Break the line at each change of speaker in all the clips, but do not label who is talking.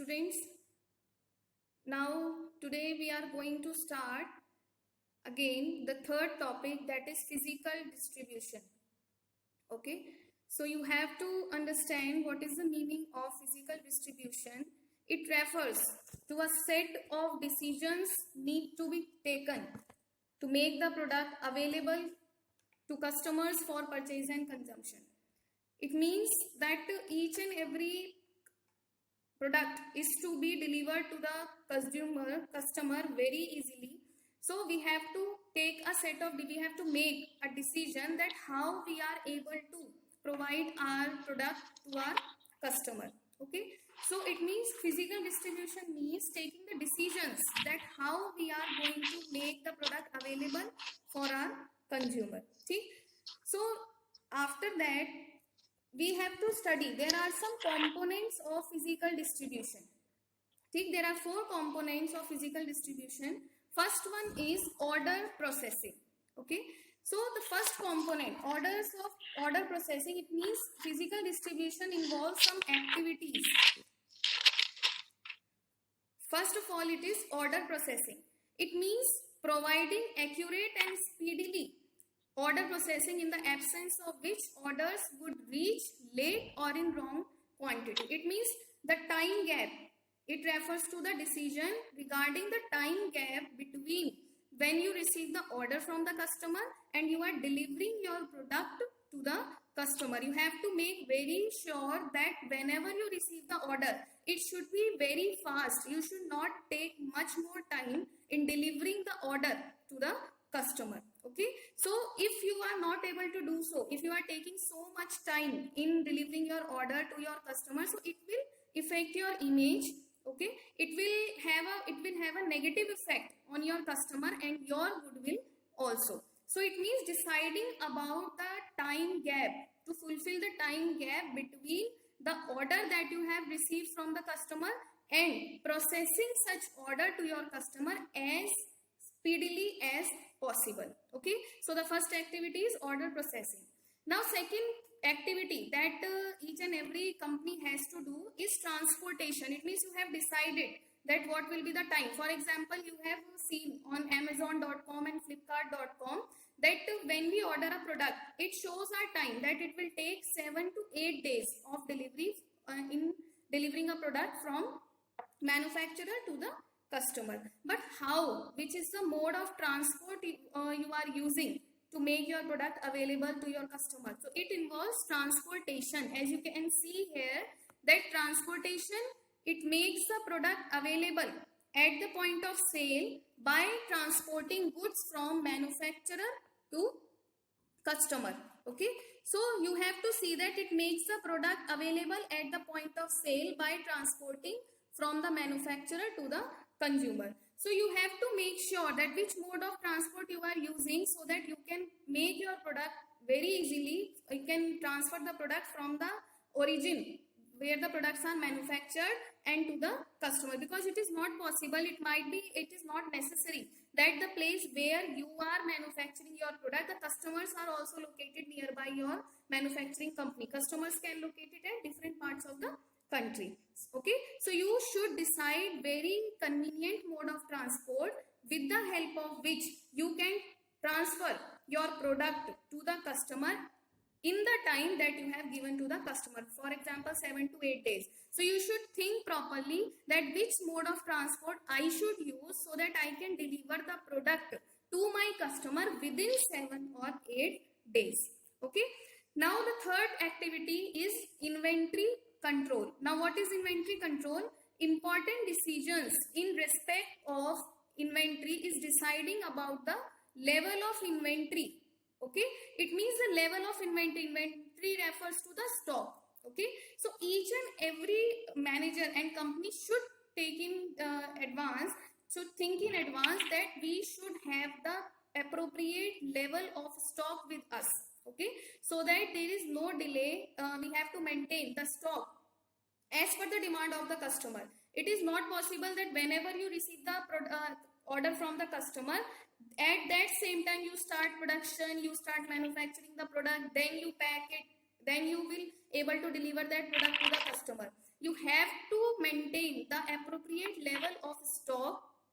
students. Now today we are going to start again the third topic, that is physical distribution. Okay, so you have to understand what is the meaning of physical distribution. It refers to a set of decisions need to be taken to make the product available to customers for purchase and consumption. It means that each and every product is to be delivered to the customer very easily. So we have to make a decision that how we are able to provide our product to our customer. Okay, so it means physical distribution means taking the decisions that how we are going to make the product available for our consumer. See, so after that we have to study there are some components of physical distribution. There are 4 components of physical distribution. First one is order processing. Okay, so the first component, order processing, it means physical distribution involves some activities. First of all, it is order processing. It means providing accurate and speedily order processing in the absence of which orders would reach late or in wrong quantity. It means the time gap. It refers to the decision regarding the time gap between when you receive the order from the customer and you are delivering your product to the customer. You have to make very sure that whenever you receive the order, it should be very fast. You should not take much more time in delivering the order to the customer. Okay, so if you are not able to do so, if you are taking so much time in delivering your order to your customer, so it will affect your image. Okay, it will have a negative effect on your customer and your goodwill also. So it means deciding about the time gap, to fulfill the time gap between the order that you have received from the customer and processing such order to your customer as speedily as possible. Okay, so the first activity is order processing. Now second activity that each and every company has to do is transportation. It means you have decided that what will be the time. For example, you have seen on Amazon.com and Flipkart.com that when we order a product, it shows our time that it will take 7 to 8 days of delivery in delivering a product from manufacturer to the customer. But how, which is the mode of transport you are using to make your product available to your customer? So it involves transportation. As you can see here, that transportation, it makes the product available at the point of sale by transporting goods from manufacturer to customer. Okay, so you have to see that it makes the product available at the point of sale by transporting from the manufacturer to the consumer. So you have to make sure that which mode of transport you are using so that you can make your product very easily. You can transfer the product from the origin where the products are manufactured and to the customer, because it is not possible, it is not necessary that the place where you are manufacturing your product, the customers are also located nearby your manufacturing company. Customers can locate it at different parts of the country. Okay, so you should decide very convenient mode of transport with the help of which you can transfer your product to the customer in the time that you have given to the customer. For example, 7 to 8 days. So you should think properly that which mode of transport I should use so that I can deliver the product to my customer within 7 or 8 days. Okay, now the third activity is inventory control. Now what is inventory control? Important decisions in respect of inventory is deciding about the level of inventory. Okay, it means the level of inventory. Inventory refers to the stock. Okay, so each and every manager and company should take in advance, should think in advance that we should have the appropriate level of stock with us. Okay, so that there is no delay. We have to maintain the stock as per the demand of the customer. It is not possible that whenever you receive the order from the customer, at that same time you start production, you start manufacturing the product, then you pack it, then you will able to deliver that product to the customer. You have to maintain the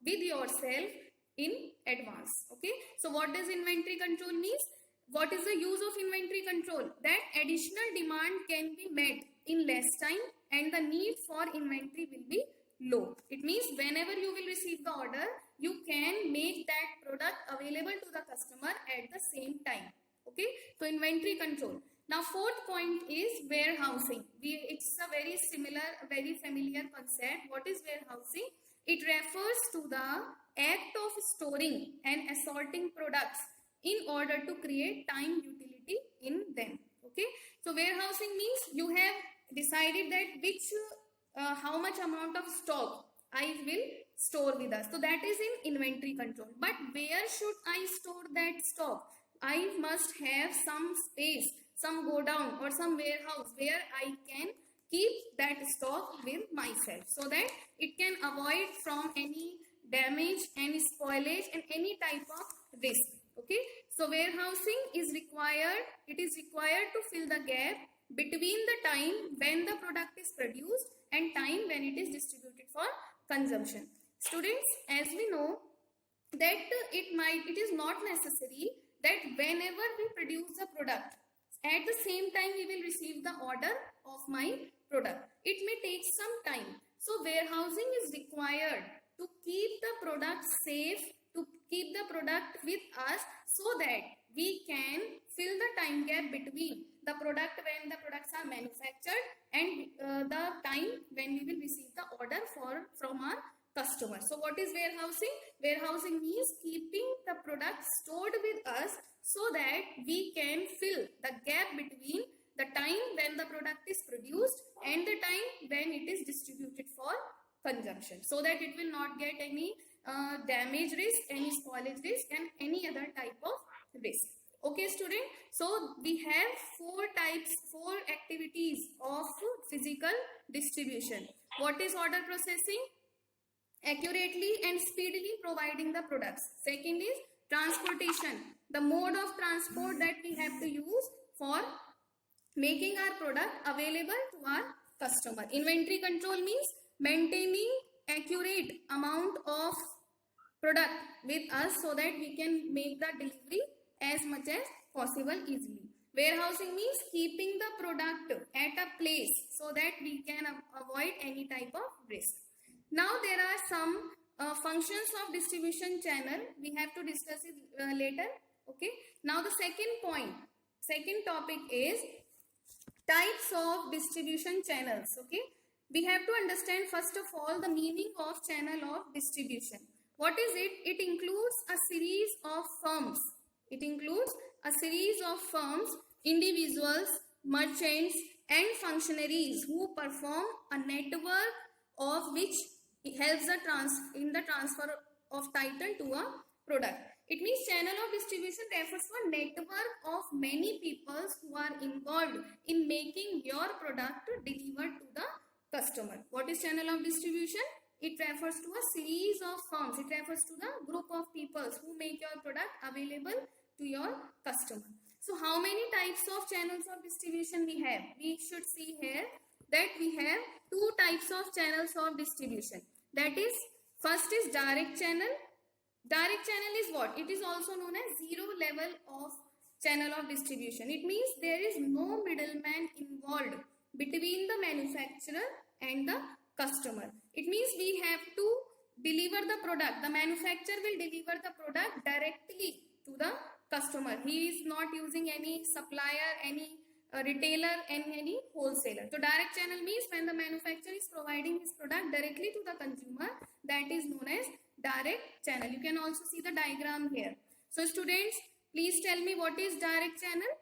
with yourself in advance. Okay, so what does inventory control means? What is the use of inventory control? That additional demand can be met in less time and the need for inventory will be low. It means whenever you will receive the order, you can make that product available to the customer at the same time. Okay, so inventory control. Now fourth point is warehousing. It's a very similar, very familiar concept. What is warehousing? It refers to the act of storing and assorting products in order to create time utility in them. Okay, so warehousing means you have decided that how much amount of stock I will store with us. So that is in inventory control. But where should I store that stock? I must have some space, some godown or some warehouse where I can keep that stock with myself so that it can avoid from any damage, any spoilage and any type of risk. Okay, so warehousing is required. It is required to fill the gap between the time when the product is produced and time when it is distributed for consumption. Students, as we know that it is not necessary that whenever we produce the product, at the same time we will receive the order of my product. It may take some time. So warehousing is required to keep the product safe, to keep the product with us so that we can fill the time gap between the product when the products are manufactured and the time when we will receive the order from our customer. So what is warehousing? Warehousing means keeping the product stored with us so that we can fill the gap between the time when the product is produced and the time when it is distributed for consumption, so that it will not get any damage risk, any spoilage risk and any other type of risk. Okay student, so we have four activities of physical distribution. What is order processing? Accurately and speedily providing the products. Second is transportation, the mode of transport that we have to use for making our product available to our customer. Inventory control means maintaining accurate amount of product with us so that we can make the delivery as much as possible easily. Warehousing means keeping the product at a place so that we can avoid any type of risk. Now there are some functions of distribution channel. We have to discuss it later. Okay. Now the second topic is types of distribution channels. Okay. We have to understand first of all the meaning of channel of distribution. What is it? It includes a series of firms. It includes a series of firms, individuals, merchants and functionaries who perform a network of which helps in the transfer of title to a product. It means channel of distribution refers to a network of many people who are involved in making your product delivered to the customer. What is channel of distribution? It refers to a series of firms. It refers to the group of people who make your product available to your customer. So how many types of channels of distribution we have? We should see here that we have two types of channels of distribution. That is, first is direct channel. Direct channel is what? It is also known as zero level of channel of distribution. It means there is no middleman involved between the manufacturer and the customer. It means we have to deliver the product. The manufacturer will deliver the product directly to the customer. He is not using any supplier, any retailer and any wholesaler. So direct channel means when the manufacturer is providing his product directly to the consumer, that is known as direct channel. You can also see the diagram here. So students, please tell me what is direct channel?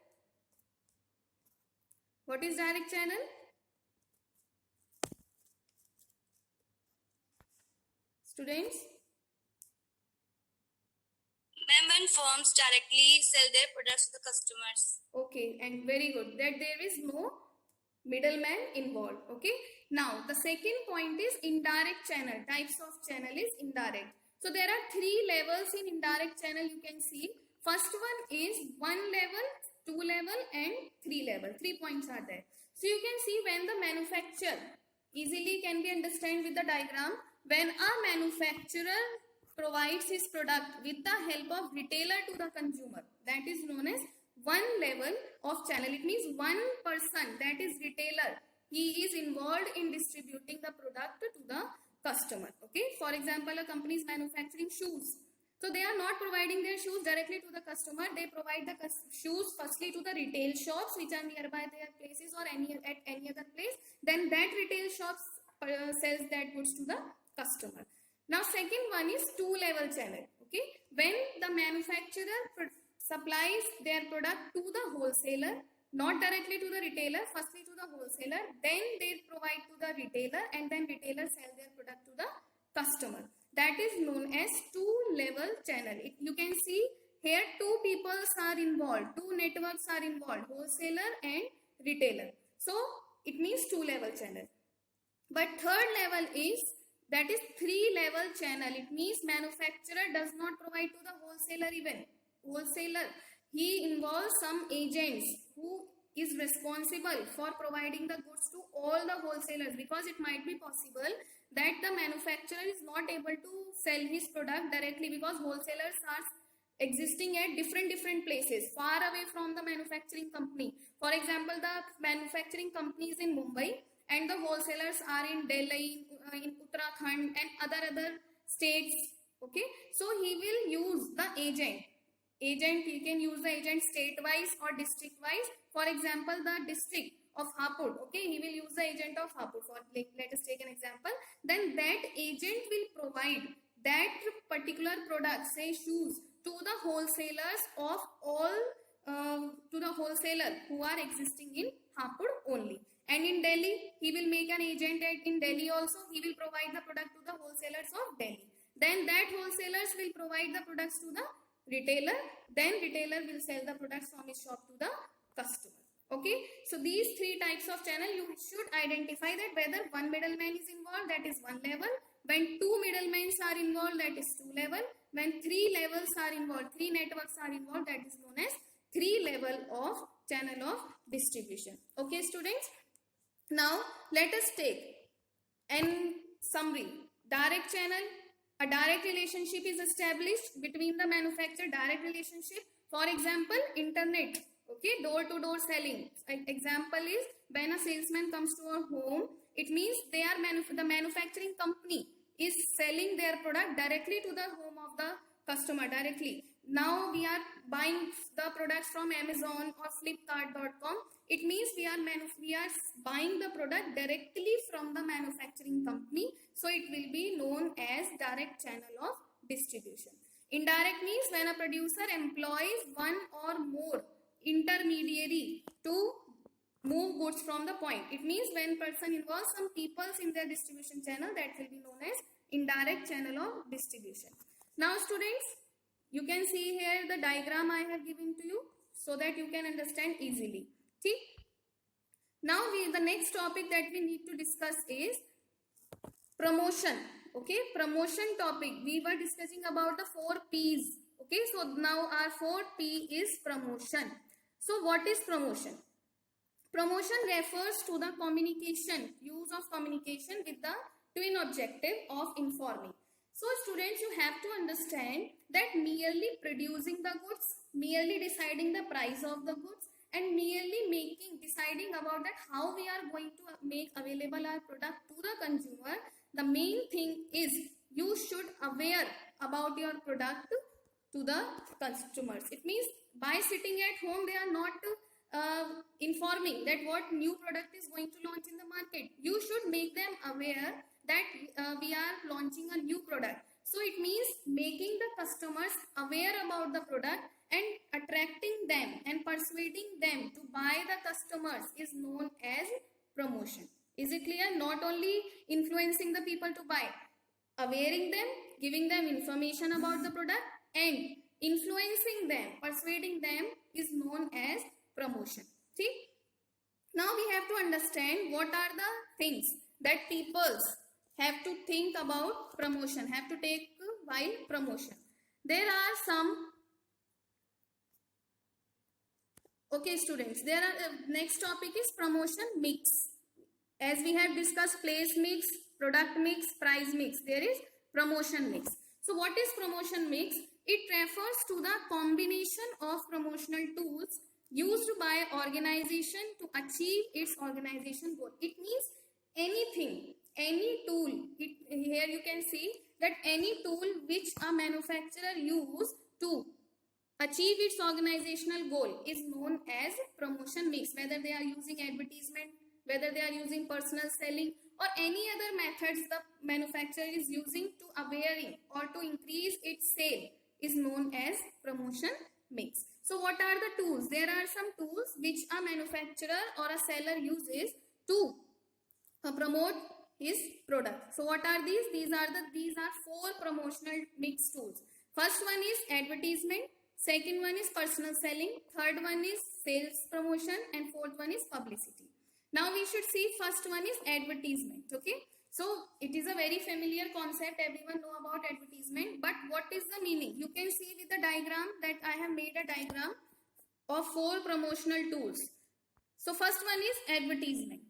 What is direct channel? Students?
When firms directly sell their products to the customers.
Okay, and very good. That there is no middleman involved. Okay. Now, the second point is indirect channel. Types of channel is indirect. So, there are three levels in indirect channel you can see. First one is 1 level, 2 level and 3 level. 3 points are there. So, you can see when the manufacturer, easily can be understood with the diagram, when a manufacturer provides his product with the help of retailer to the consumer, that is known as one level of channel. It means one person, that is retailer, he is involved in distributing the product to the customer. Okay, for example, a company is manufacturing shoes. So they are not providing their shoes directly to the customer. They provide the shoes firstly to the retail shops which are nearby their places or at any other place. Then that retail shops sells that goods to the customer. Now second one is two-level channel. Okay, when the manufacturer supplies their product to the wholesaler, not directly to the retailer, firstly to the wholesaler, then they provide to the retailer, and then retailer sell their product to the customer. That is known as two-level channel. You can see here two people are involved, two networks are involved, wholesaler and retailer. So it means two-level channel. But third level is, that is three-level channel. It means manufacturer does not provide to the wholesaler even. Wholesaler, he involves some agents who is responsible for providing the goods to all the wholesalers, because it might be possible that the manufacturer is not able to sell his product directly because wholesalers are existing at different places far away from the manufacturing company. For example, the manufacturing company is in Mumbai and the wholesalers are in Delhi, in Uttarakhand and other states. Okay, so he will use the agent. He can use the agent state wise or district wise. For example, the district of Hapur, okay, he will use the agent of Hapur. For let us take an example. Then that agent will provide that particular product, say shoes, to the wholesalers of all, to the wholesaler who are existing in Hapur only. And in Delhi, he will make an agent in Delhi also. He will provide the product to the wholesalers of Delhi. Then that wholesalers will provide the products to the retailer. Then retailer will sell the products from his shop to the customer. Okay, so these three types of channel, you should identify that whether one middleman is involved, that is one level. When two middlemen are involved, that is two level. When three levels are involved, three networks are involved, that is known as three level of channel of distribution. Okay, students. Now let us take an summary. Direct channel. A direct relationship is established between the manufacturer. Direct relationship. For example, internet. Okay, door-to-door selling. Example is when a salesman comes to our home, it means they are the manufacturing company is selling their product directly to the home of the customer directly. Now we are buying the products from Amazon or Flipkart.com. It means we are buying the product directly from the manufacturing company. So it will be known as direct channel of distribution. Indirect means when a producer employs one or more intermediary to move goods from the point. It means when person involves some people in their distribution channel, that will be known as indirect channel of distribution. Now students, you can see here the diagram I have given to you so that you can understand easily. See? Now the next topic that we need to discuss is promotion. Okay, promotion topic. We were discussing about the 4 P's. Okay, so now our 4th P is promotion. So what is promotion? Promotion refers to the communication, use of communication with the twin objective of informing. So students, you have to understand that merely producing the goods, merely deciding the price of the goods, and merely deciding about that how we are going to make available our product to the consumer, the main thing is you should aware about your product to the customers. It means by sitting at home, they are not informing that what new product is going to launch in the market. You should make them aware that we are launching a new product. So it means making the customers aware about the product and attracting them and persuading them to buy the customers is known as promotion. Is it clear? Not only influencing the people to buy, awareing them, giving them information about the product and influencing them, persuading them is known as promotion. See? Now we have to understand what are the things that people have to think about promotion, have to take while promotion. There are some. Okay students, there are next topic is promotion mix. As we have discussed place mix, product mix, price mix, there is promotion mix. So what is promotion mix? It refers to the combination of promotional tools used by organization to achieve its organization goal. It means anything, any tool. Here you can see that any tool which a manufacturer use to achieve its organizational goal is known as promotion mix. Whether they are using advertisement, whether they are using personal selling, or any other methods the manufacturer is using to availing or to increase its sale is known as promotion mix. So what are the tools? There are some tools which a manufacturer or a seller uses to promote his product. So what are these? These are 4 promotional mix tools. First one is advertisement, second one is personal selling, third one is sales promotion, and fourth one is publicity. Now we should see first one is advertisement. Okay, so it is a very familiar concept, everyone know about advertisement, but what is the meaning? You can see with the diagram that I have made a diagram of 4 promotional tools. So first one is advertisement.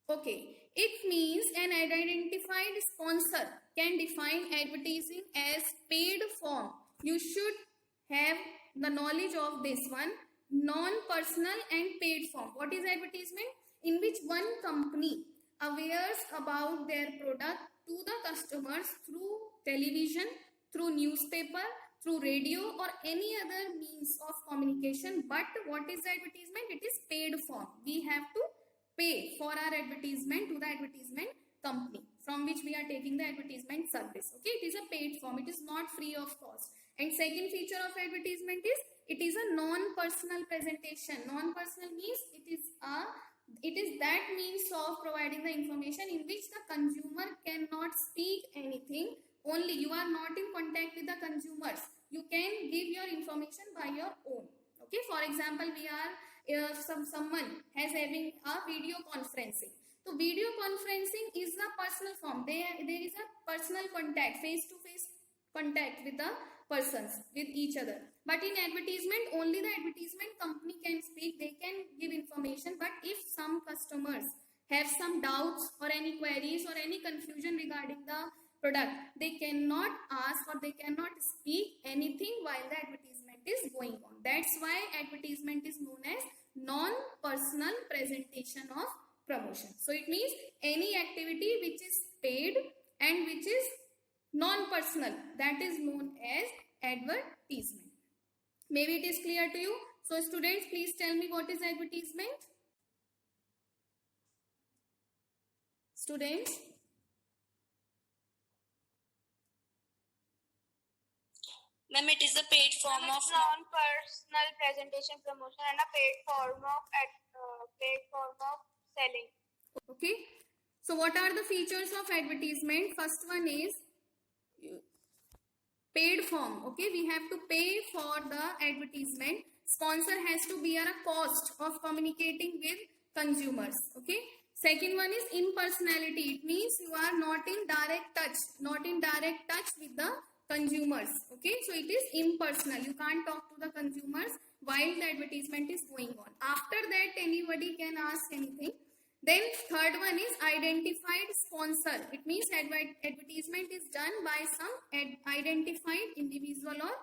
Okay, it means an identified sponsor can define advertising as paid form. You should have the knowledge of this one. Non-personal and paid form. What is advertisement? In which one company awares about their product to the customers through television, through newspaper, through radio, or any other means of communication. But what is advertisement? It is paid form. We have to pay for our advertisement to the advertisement company from which we are taking the advertisement service. Okay, it is a paid form. It is not free of cost. And second feature of advertisement is it is a non-personal presentation. Non-personal means it is that means of providing the information in which the consumer cannot speak anything. Only you are not in contact with the consumers. You can give your information by your own. Okay, for example, we are someone has having a video conferencing. So video conferencing is a personal form. There is a personal contact, face-to-face contact with the persons, with each other. But in advertisement, only the advertisement company can speak. They can give information. But if some customers have some doubts or any queries or any confusion regarding the product, they cannot ask or they cannot speak anything while the advertisement is going on. That's why advertisement is known as non-personal presentation of promotion. So it means any activity which is paid and which is non-personal, that is known as advertisement. Maybe it is clear to you. So students, please tell me what is advertisement? Students?
Ma'am, it is a paid form of
non-personal presentation promotion and a paid form of selling.
Okay. So what are the features of advertisement? First one is paid form. Okay, we have to pay for the advertisement. Sponsor has to bear a cost of communicating with consumers. Okay. Second one is impersonality. It means you are not in direct touch with the consumers. Okay, so it is impersonal. You can't talk to the consumers while the advertisement is going on. After that, anybody can ask anything. Then third one is identified sponsor. It means advertisement is done by some identified individual or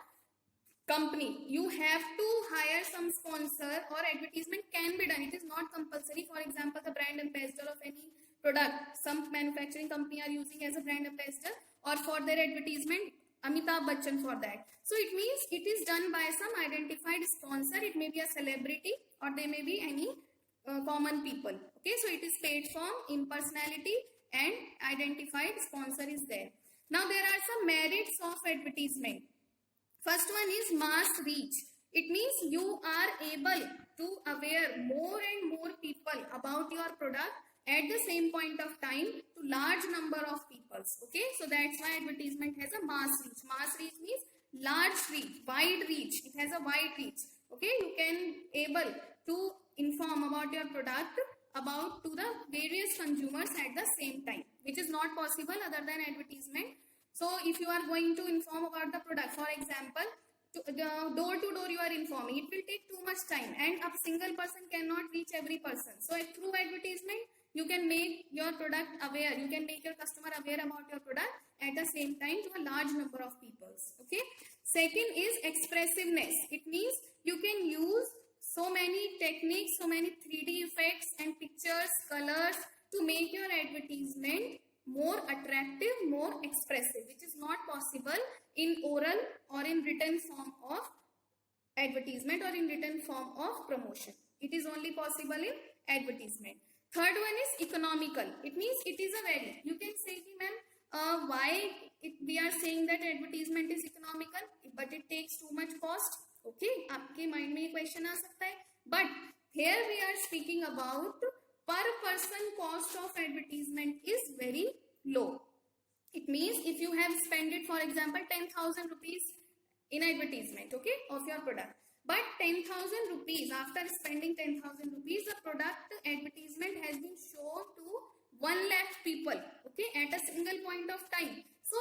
company. You have to hire some sponsor, or advertisement can be done. It is not compulsory. For example, the brand ambassador of any product, some manufacturing company are using as a brand ambassador, or for their advertisement, Amitabh Bachchan for that. So it means it is done by some identified sponsor. It may be a celebrity or they may be any common people. Okay, so it is paid form, impersonality, and identified sponsor is there. Now there are some merits of advertisement. First one is mass reach. It means you are able to aware more and more people about your product at the same point of time to large number of people. Okay, so that's why advertisement has a mass reach. Mass reach means large reach, wide reach. It has a wide reach. Okay, you can able to inform about your product about to the various consumers at the same time, which is not possible other than advertisement. So if you are going to inform about the product, for example, door to door you are informing, it will take too much time and a single person cannot reach every person. So through advertisement, you can make your product aware, you can make your customer aware about your product at the same time to a large number of people. Okay. Second is expressiveness. It means you can use so many techniques, so many 3D effects and pictures, colors to make your advertisement more attractive, more expressive, which is not possible in oral or in written form of advertisement or in written form of promotion. It is only possible in advertisement. Third one is economical. It means it is a very, you can say, ma'am, why we are saying that advertisement is economical, but it takes too much cost. Okay, आपके mind में ये question आ सकता है. But here we are speaking about per person cost of advertisement is very low. It means if you have spent it, for example, 10,000 rupees in advertisement, okay, of your product. But 10,000 rupees, after spending 10,000 rupees, the product advertisement has been shown to 1 lakh people, okay, at a single point of time. So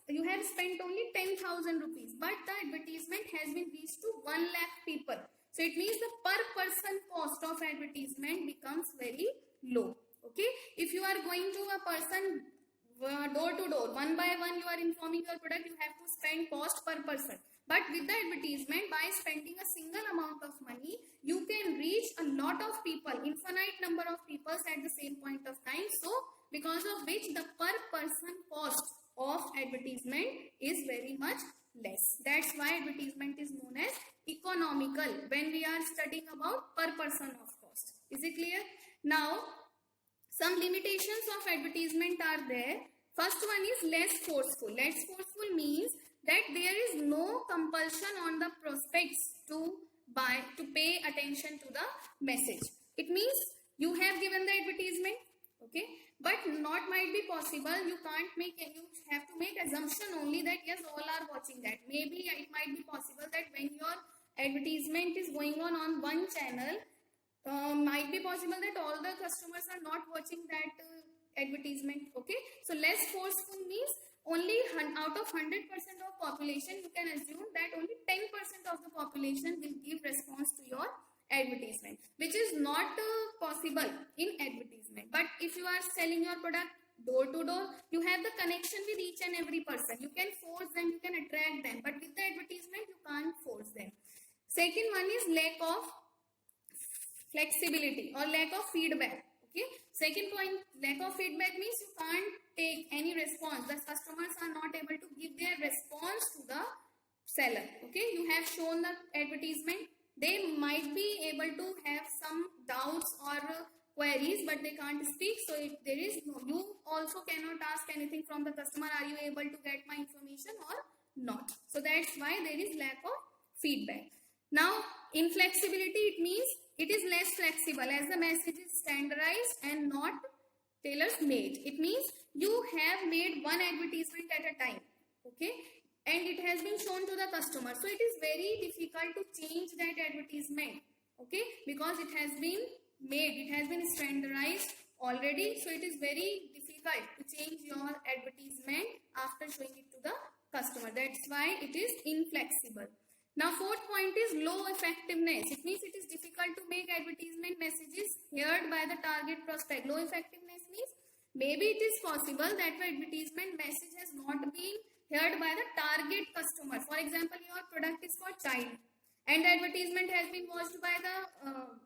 you have spent only 10,000 rupees, but the advertisement has been reached to 1 lakh people. So it means the per person cost of advertisement becomes very low. Okay, if you are going to a person door to door, one by one you are informing your product, you have to spend cost per person. But with the advertisement, by spending a single amount of money, you can reach a lot of people, infinite number of people at the same point of time. So because of which the per person cost of advertisement is very much less. That's why advertisement is known as economical when we are studying about per person of cost. Is it clear? Now, some limitations of advertisement are there. First one is less forceful. Less forceful means that there is no compulsion on the prospects to pay attention to the message. It means you have given the advertisement, okay, but not might be possible. You can't make, you have to make assumption only that yes, all are watching that. Maybe it might be possible that when your advertisement is going on one channel, might be possible that all the customers are not watching that advertisement. Okay, so less forceful means only out of 100% of population, you can assume that only 10% of the population will give response to your advertisement, which is not possible in advertisement. But if you are selling your product door to door, you have the connection with each and every person. You can force them, you can attract them, but with the advertisement, you can't force them. Second one is lack of flexibility or lack of feedback. Okay, second point, lack of feedback means you can't take any response. The customers are not able to give their response to the seller. Okay, you have shown the advertisement, they might be able to have some doubts or queries, but they can't speak. So if there is no, you also cannot ask anything from the customer, are you able to get my information or not? So that's why there is lack of feedback. Now, inflexibility, it means it is less flexible as the message is standardized and not tailor-made. It means you have made one advertisement at a time, okay, and it has been shown to the customer. So it is very difficult to change that advertisement, okay, because it has been made, it has been standardized already. So it is very difficult to change your advertisement after showing it to the customer. That's why it is inflexible. Now, fourth point is low effectiveness. It means it is difficult to make advertisement messages heard by the target prospect. Low effectiveness means maybe it is possible that the advertisement message has not been heard by the target customer. For example, your product is for child and the advertisement has been watched by the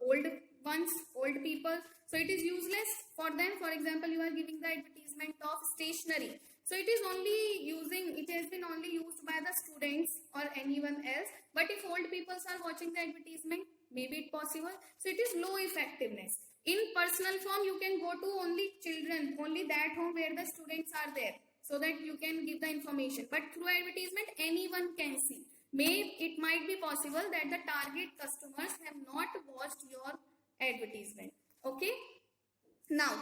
old people. So it is useless for them. For example, you are giving the advertisement of stationery. So it is only it has been only used by the students or anyone else. But if old people are watching the advertisement, maybe it's possible. So it is low effectiveness. In personal form, you can go to only children, only that home where the students are there, so that you can give the information. But through advertisement, anyone can see. It might be possible that the target customers have not watched your advertisement. Okay. Now,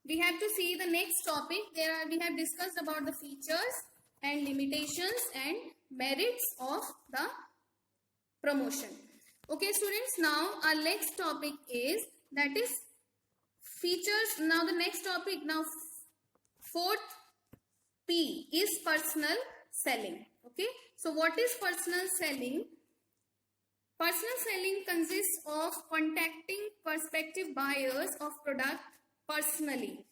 we have to see the next topic. We have discussed about the features and limitations and merits of the promotion. Okay, students, now our next topic is, that is features. Now the next topic, now fourth P is personal selling. Okay, so what is personal selling? Personal selling consists of contacting prospective buyers of product personally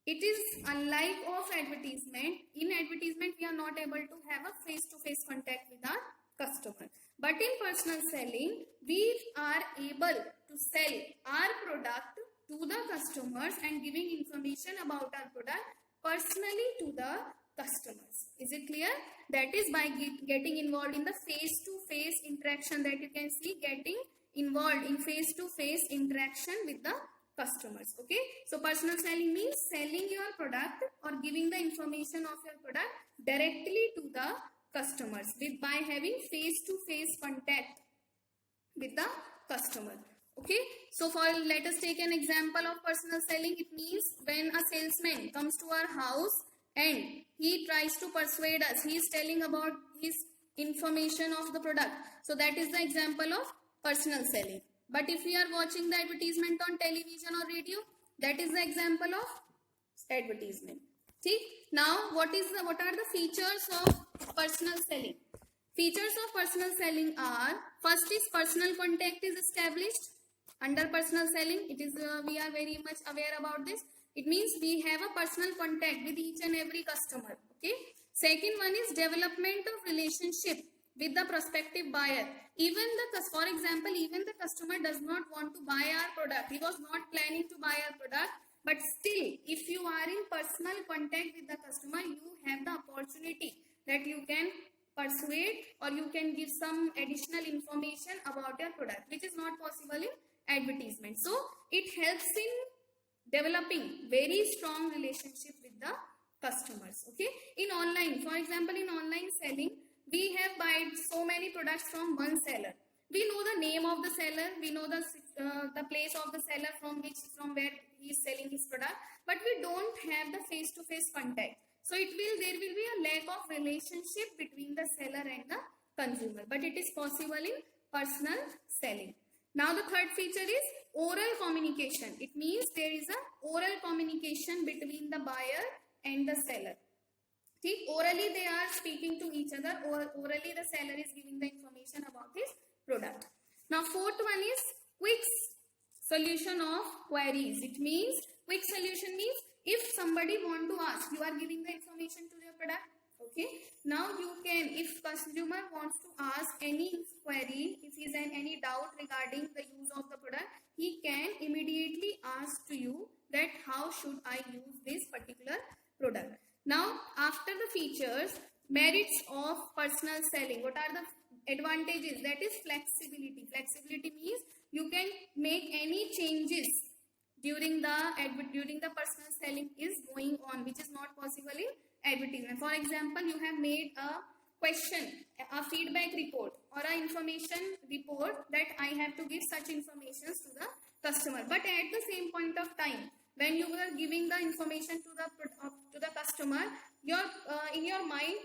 It is unlike of advertisement. In advertisement, we are not able to have a face-to-face contact with our customer. But in personal selling, we are able to sell our product to the customers and giving information about our product personally to the customers. Is it clear? That is by getting involved in the face-to-face interaction, that you can see, getting involved in face-to-face interaction with the customers. Okay, so personal selling means selling your product or giving the information of your product directly to the customers by having face-to-face contact with the customer. Okay, so let us take an example of personal selling. It means when a salesman comes to our house and he tries to persuade us, he is telling about his information of the product. So that is the example of personal selling. But if we are watching the advertisement on television or radio, that is the example of advertisement. See, now what are the features of personal selling? Features of personal selling are, first is personal contact is established. Under personal selling, it is we are very much aware about this. It means we have a personal contact with each and every customer. Okay. Second one is development of relationship with the prospective buyer. For example, even the customer does not want to buy our product. He was not planning to buy our product. But still, if you are in personal contact with the customer, you have the opportunity that you can persuade or you can give some additional information about your product, which is not possible in advertisement. So it helps in developing very strong relationship with the customers. Okay, in online, for example, in online selling, we have bought so many products from one seller. We know the name of the seller, we know the place of the seller from where he is selling his product, but we don't have the face-to-face contact. So there will be a lack of relationship between the seller and the consumer. But it is possible in personal selling. Now the third feature is oral communication. It means there is a oral communication between the buyer and the seller. See, orally they are speaking to each other, or orally the seller is giving the information about his product. Now fourth one is quick solution of queries. It means, quick solution means if somebody want to ask, you are giving the information to their product. Okay, now you can, if consumer wants to ask any query, if he is in any doubt regarding the use of the product, he can immediately ask to you that how should I use this particular product. Now after the features, merits of personal selling, what are the advantages? That is flexibility. Flexibility means you can make any changes during the personal selling is going on, which is not possible in advertisement. For example, you have made a question, a feedback report or an information report that I have to give such information to the customer. But at the same point of time, when you are giving the information to the customer, in your mind,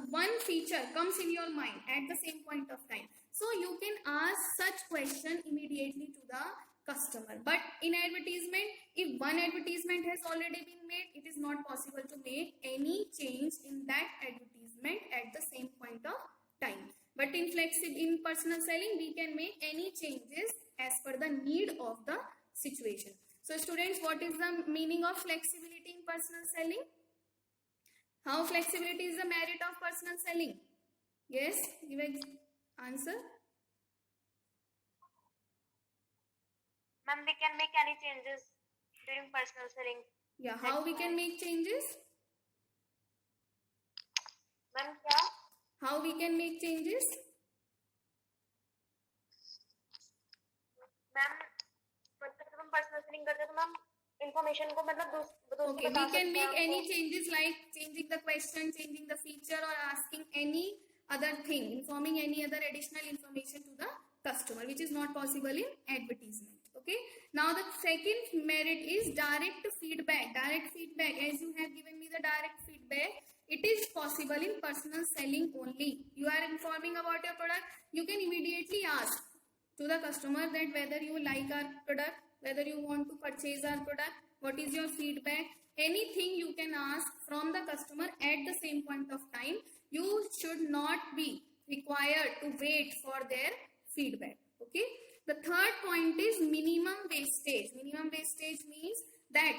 one feature comes in your mind at the same point of time. So you can ask such question immediately to the customer. But in advertisement, if one advertisement has already been made, it is not possible to make any change in that advertisement at the same point of time. But in personal selling, we can make any changes as per the need of the situation. So students, what is the meaning of flexibility in personal selling? How flexibility is the merit of personal selling? Yes, give an answer.
Ma'am, we can make any changes during personal selling.
Yeah, how we can make changes?
Ma'am, क्या?
How we can make changes?
Ma'am, मतलब जब हम personal selling करते हैं तो ma'am information को मतलब
okay, we can make any changes like changing the question, changing the feature, or asking any other thing, informing any other additional information to the customer, which is not possible in advertisement. Okay, now the second merit is direct feedback. Direct feedback, as you have given me the direct feedback, it is possible in personal selling only. You are informing about your product, you can immediately ask to the customer that whether you like our product, whether you want to purchase our product, what is your feedback, anything you can ask from the customer at the same point of time. You should not be required to wait for their feedback. Okay. The third point is minimum wastage. Minimum wastage means that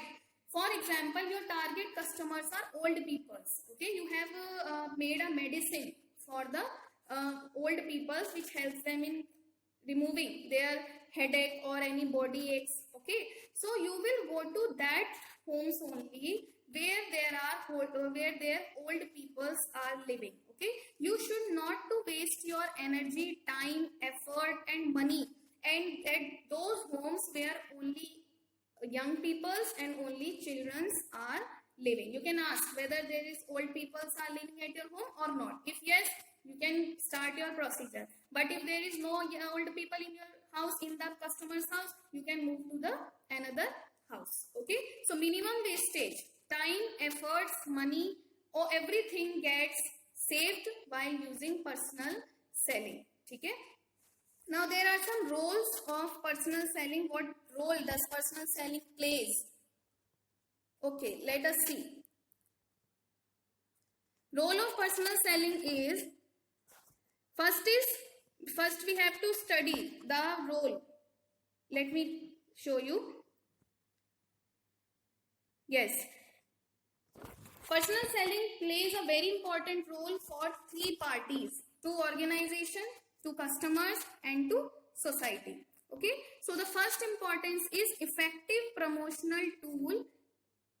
For example, your target customers are old people. Okay, you have made a medicine for the old people which helps them in removing their headache or any body aches. Okay, so you will go to that homes only where their old peoples are living. Okay, you should not to waste your energy, time, effort and money and at those homes where only young peoples and only children are living. You can ask whether there is old peoples are living at your home or not. If yes, you can start your procedure. But if there is no old people in your house, in the customer's house, you can move to the another house. Okay, so minimum wastage, time, efforts, money or everything gets saved while using personal selling. Okay, now there are some roles of personal selling. What role does personal selling plays? Okay, let us see. Role of personal selling is, first we have to study the role. Let me show you. Yes, personal selling plays a very important role for three parties: to organization, to customers and to society. Okay, so the first importance is effective promotional tool.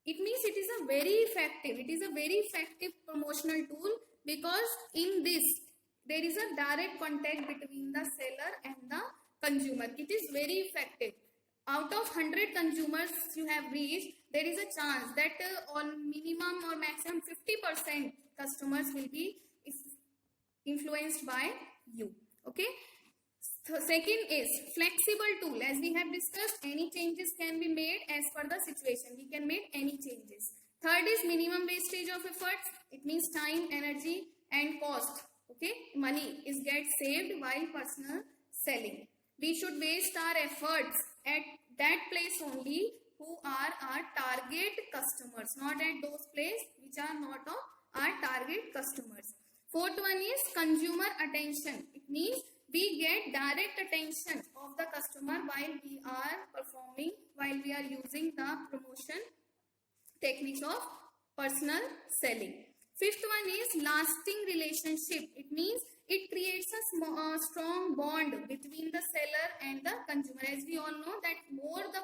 It means it is a very effective promotional tool, because in this there is a direct contact between the seller and the consumer. It is very effective. Out of 100 consumers you have reached, there is a chance that on minimum or maximum 50% customers will be influenced by you. Okay. Second is flexible tool. As we have discussed, any changes can be made as per the situation. We can make any changes. Third is minimum wastage of efforts. It means time, energy and cost. Okay, money is get saved while personal selling. We should waste our efforts at that place only who are our target customers, not at those places which are not of our target customers. Fourth one is consumer attention. It means we get direct attention of the customer while we are using the promotion techniques of personal selling. Fifth one is lasting relationship. It means it creates a strong bond between the seller and the consumer. As we all know that more the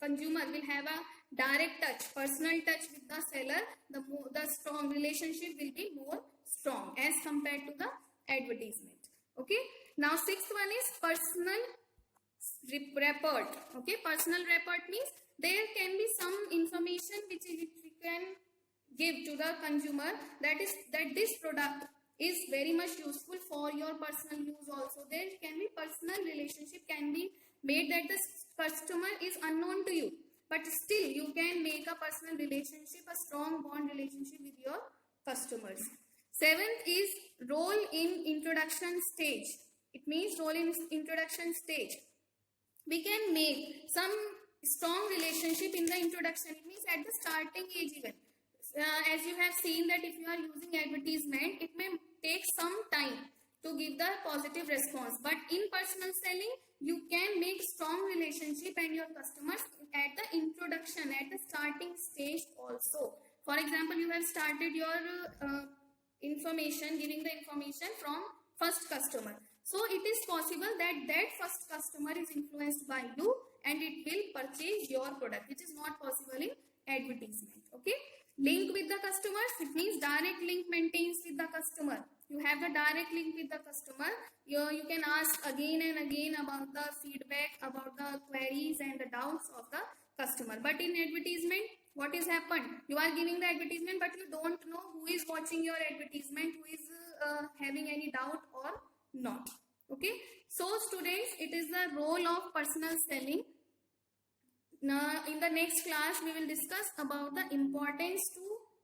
consumer will have a direct touch, personal touch with the seller, the strong relationship will be more strong as compared to the advertisement. Okay. Now sixth one is personal report. Okay, personal report means there can be some information which we can give to the consumer, that this product is very much useful for your personal use also. There can be personal relationship can be made, that the customer is unknown to you, but still you can make a personal relationship, a strong bond relationship with your customers. Seventh is role in introduction stage. It means role in introduction stage. We can make some strong relationship in the introduction. It means at the starting age even. As you have seen that if you are using advertisement, it may take some time to give the positive response. But in personal selling, you can make strong relationship and your customers at the introduction, at the starting stage also. For example, you have started your giving the information from first customer. So it is possible that first customer is influenced by you and it will purchase your product, which is not possible in advertisement. Okay. Link with the customers. It means direct link maintains with the customer. You have the direct link with the customer. You can ask again and again about the feedback, about the queries and the doubts of the customer. But in advertisement, what is happened? You are giving the advertisement, but you don't know who is watching your advertisement, who is having any doubt or not. Okay. So students, it is the role of personal selling. Now in the next class we will discuss about the importance to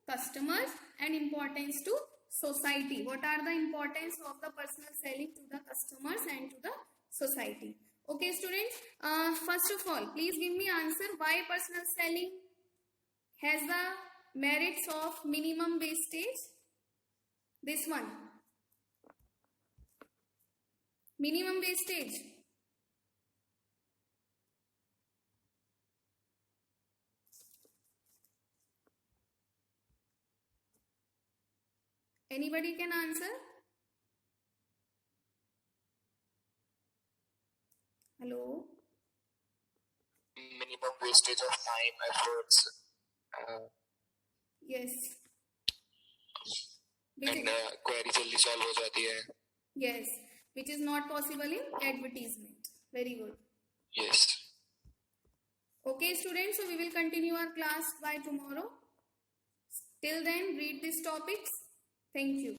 customers and importance to society. What are the importance of the personal selling to the customers and to the society? Okay students, first of all please give me answer why personal selling has the merits of minimum wastage. This one, minimum wastage. Anybody can answer? Hello?
Minimum wastage of time, efforts,
Yes. Which
and
is,
query जल्दी solve हो जाती है.
yes, which is not possible in advertisement. Very good.
Yes.
Okay, students, so we will continue our class by tomorrow. Till then, read these topics. Thank you.